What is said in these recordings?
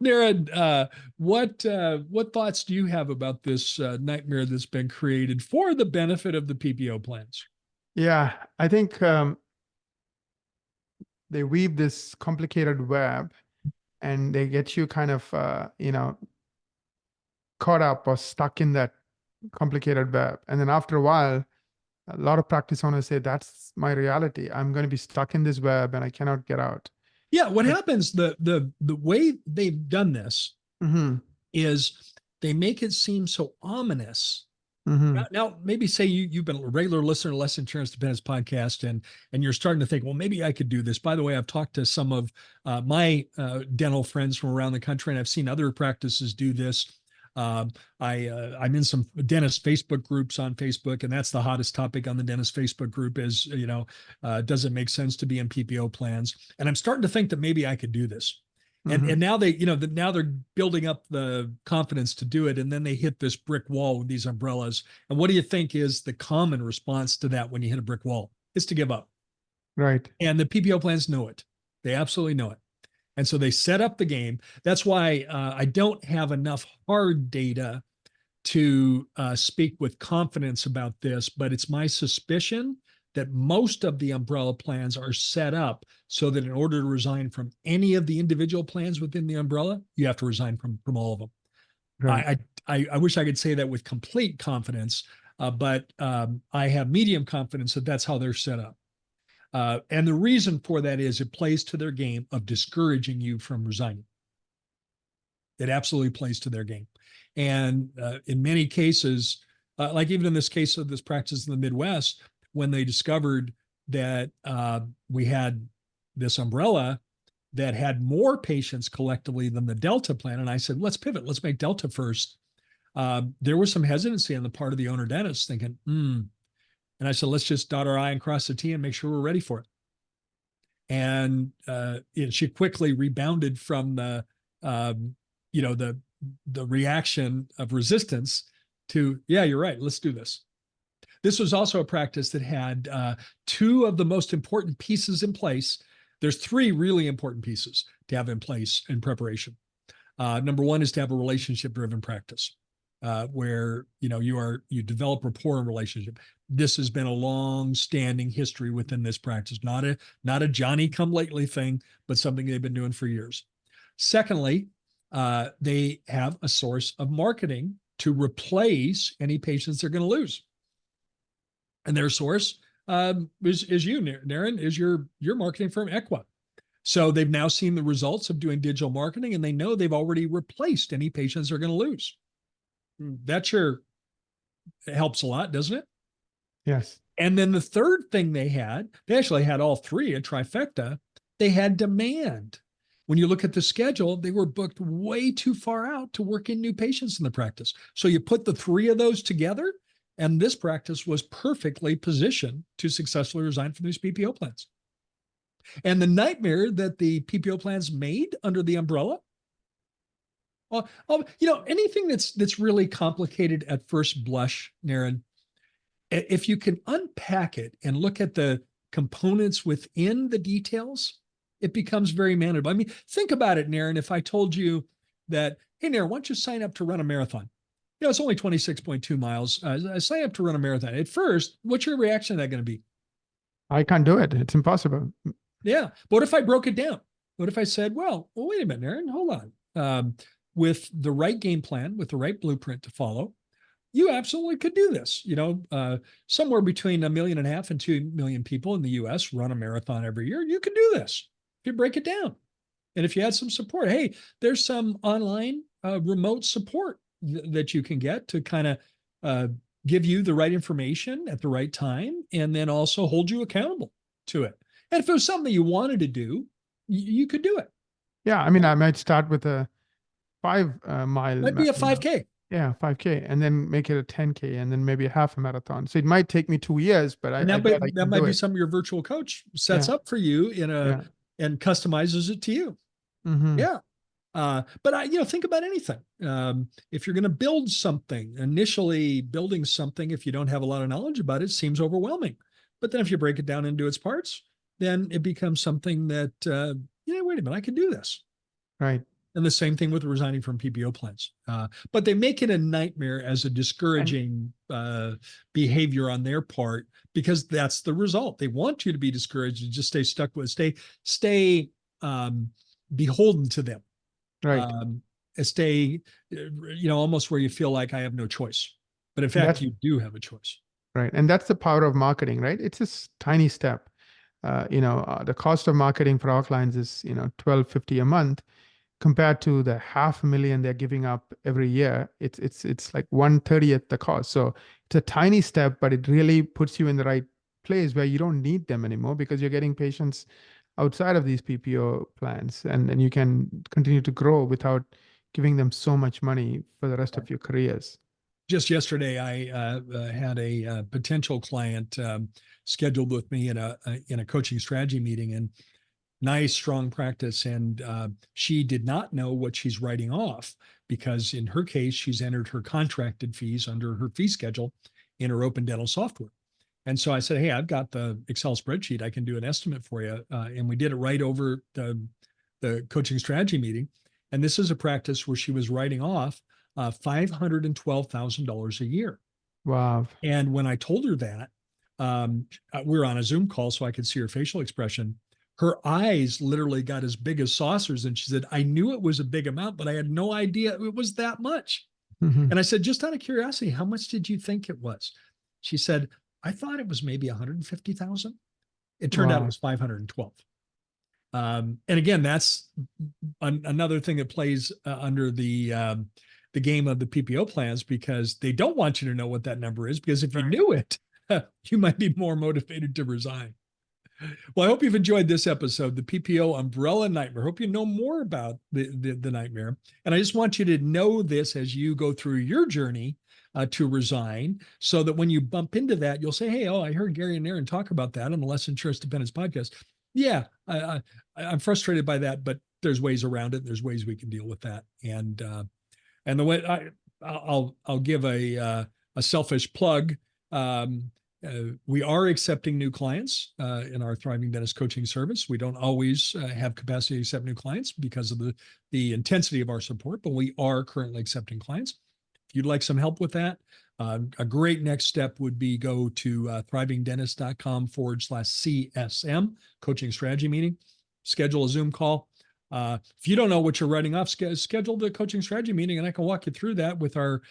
Naren, what thoughts do you have about this nightmare that's been created for the benefit of the PPO plans? Yeah, I think they weave this complicated web and they get you kind of, caught up or stuck in that complicated web. And then after a while, a lot of practice owners say, that's my reality. I'm going to be stuck in this web and I cannot get out. Yeah, what But, happens, the way they've done this mhm, is they make it seem so ominous. Now, mhm. now, maybe say you've been a regular listener to Less Insurance Dependence podcast, and you're starting to think, well, maybe I could do this. By the way, I've talked to some of my dental friends from around the country, and I've seen other practices do this. I'm in some dentist Facebook groups on Facebook, and that's the hottest topic on the dentist Facebook group is, does it make sense to be in PPO plans? And I'm starting to think that maybe I could do this. And Mhm. now they, now they're building up the confidence to do it, and then they hit this brick wall with these umbrellas. And what do you think is the common response to that when you hit a brick wall? It's to give up. Right. And the PPO plans know it. They absolutely know it. And so they set up the game. That's why I don't have enough hard data to speak with confidence about this, but it's my suspicion that most of the umbrella plans are set up so that in order to resign from any of the individual plans within the umbrella, you have to resign from all of them. Right. I wish I could say that with complete confidence, but I have medium confidence that that's how they're set up. And the reason for that is it plays to their game of discouraging you from resigning. It absolutely plays to their game. And in many cases, like even in this case of this practice in the Midwest, when they discovered that we had this umbrella that had more patients collectively than the Delta plan, and I said, let's pivot, let's make Delta first. There was some hesitancy on the part of the owner dentist thinking, And I said, let's just dot our I and cross the T and make sure we're ready for it. And she quickly rebounded from the, the reaction of resistance to, yeah, you're right, let's do this. This was also a practice that had two of the most important pieces in place. There's three really important pieces to have in place in preparation. Number one is to have a relationship-driven practice where you develop rapport and relationship. This has been a long-standing history within this practice, not a Johnny-come-lately thing, but something they've been doing for years. Secondly, they have a source of marketing to replace any patients they're going to lose. And their source is you, Naren, is your marketing firm, Equa. So they've now seen the results of doing digital marketing, and they know they've already replaced any patients they're going to lose. That sure helps a lot, doesn't it? Yes. And then the third thing they actually had all three, a trifecta. They had demand. When you look at the schedule, they were booked way too far out to work in new patients in the practice. So you put the three of those together, and this practice was perfectly positioned to successfully resign from these PPO plans. And the nightmare that the PPO plans made under the umbrella, anything that's really complicated at first blush, Naren, if you can unpack it and look at the components within the details, it becomes very manageable. I mean, think about it, Naren. If I told you that, hey, Naren, why don't you sign up to run a marathon? It's only 26.2 miles. Sign up to run a marathon. At first, what's your reaction to that going to be? I can't do it. It's impossible. Yeah. But what if I broke it down? What if I said, well, wait a minute, Naren, hold on. With the right game plan, with the right blueprint to follow, you absolutely could do this. Somewhere between 1.5 million and 2 million people in the US run a marathon every year. You could do this if you break it down. And if you had some support, hey, there's some online remote support that you can get to kind of give you the right information at the right time and then also hold you accountable to it. And if it was something you wanted to do, you could do it. Yeah. I mean, I might start with a 5 mile. Might be a 5K. Yeah, 5K, and then make it a 10K, and then maybe a half a marathon. So it might take me 2 years, but I bet I that can might do be it. something your virtual coach sets Yeah. up for you Yeah. and customizes it to you. Mm-hmm. Yeah. But think about anything. If you're going to build something, initially building something, if you don't have a lot of knowledge about it, seems overwhelming. But then if you break it down into its parts, then it becomes something that, wait a minute, I can do this. Right. And the same thing with resigning from PPO plans. But they make it a nightmare as a discouraging behavior on their part, because that's the result. They want you to be discouraged and just stay stuck with, stay beholden to them. Right. Stay, almost where you feel like I have no choice. But in fact, you do have a choice. Right. And that's the power of marketing, right? It's a tiny step. The cost of marketing for our clients is, $12.50 a month, compared to the $500,000 they're giving up every year. It's like 1/30th the cost. So it's a tiny step, but it really puts you in the right place where you don't need them anymore, because you're getting patients outside of these PPO plans, and you can continue to grow without giving them so much money for the rest of your careers. Just yesterday, I had a potential client scheduled with me in a coaching strategy meeting, and nice, strong practice. And she did not know what she's writing off, because in her case, she's entered her contracted fees under her fee schedule in her open dental software. And so I said, hey, I've got the Excel spreadsheet. I can do an estimate for you. And we did it right over the coaching strategy meeting. And this is a practice where she was writing off $512,000 a year. Wow. And when I told her that, we were on a Zoom call so I could see her facial expression. Her eyes literally got as big as saucers. And she said, I knew it was a big amount, but I had no idea it was that much. Mm-hmm. And I said, just out of curiosity, how much did you think it was? She said, I thought it was maybe 150,000. It turned out it was 512. And again, that's another thing that plays under the game of the PPO plans, because they don't want you to know what that number is, because if you knew it, you might be more motivated to resign. Well, I hope you've enjoyed this episode, the PPO umbrella nightmare. Hope you know more about the nightmare. And I just want you to know this as you go through your journey to resign, so that when you bump into that, you'll say, hey, I heard Gary and Aaron talk about that on the Less Insurance Dependence podcast. Yeah, I'm frustrated by that, but there's ways around it. There's ways we can deal with that. And the way I'll give a selfish plug. We are accepting new clients in our Thriving Dentist coaching service. We don't always have capacity to accept new clients because of the intensity of our support, but we are currently accepting clients. If you'd like some help with that, a great next step would be go to thrivingdentist.com/CSM, coaching strategy meeting, schedule a Zoom call. If you don't know what you're writing off, schedule the coaching strategy meeting, and I can walk you through that with our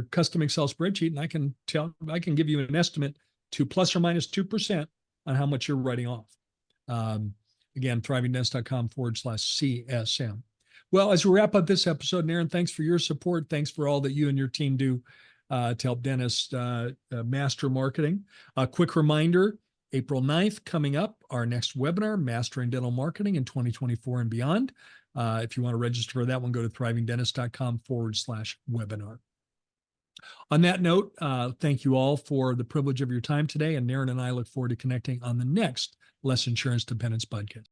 custom Excel spreadsheet, and I can give you an estimate to plus or minus 2% on how much you're writing off. Again, thrivingdentist.com/CSM. Well, as we wrap up this episode, Aaron, thanks for your support. Thanks for all that you and your team do to help dentists master marketing. A quick reminder, April 9th coming up, our next webinar, Mastering Dental Marketing in 2024 and Beyond. If you want to register for that one, go to thrivingdentist.com/webinar. On that note, thank you all for the privilege of your time today. And Aaron and I look forward to connecting on the next Less Insurance Dependence podcast.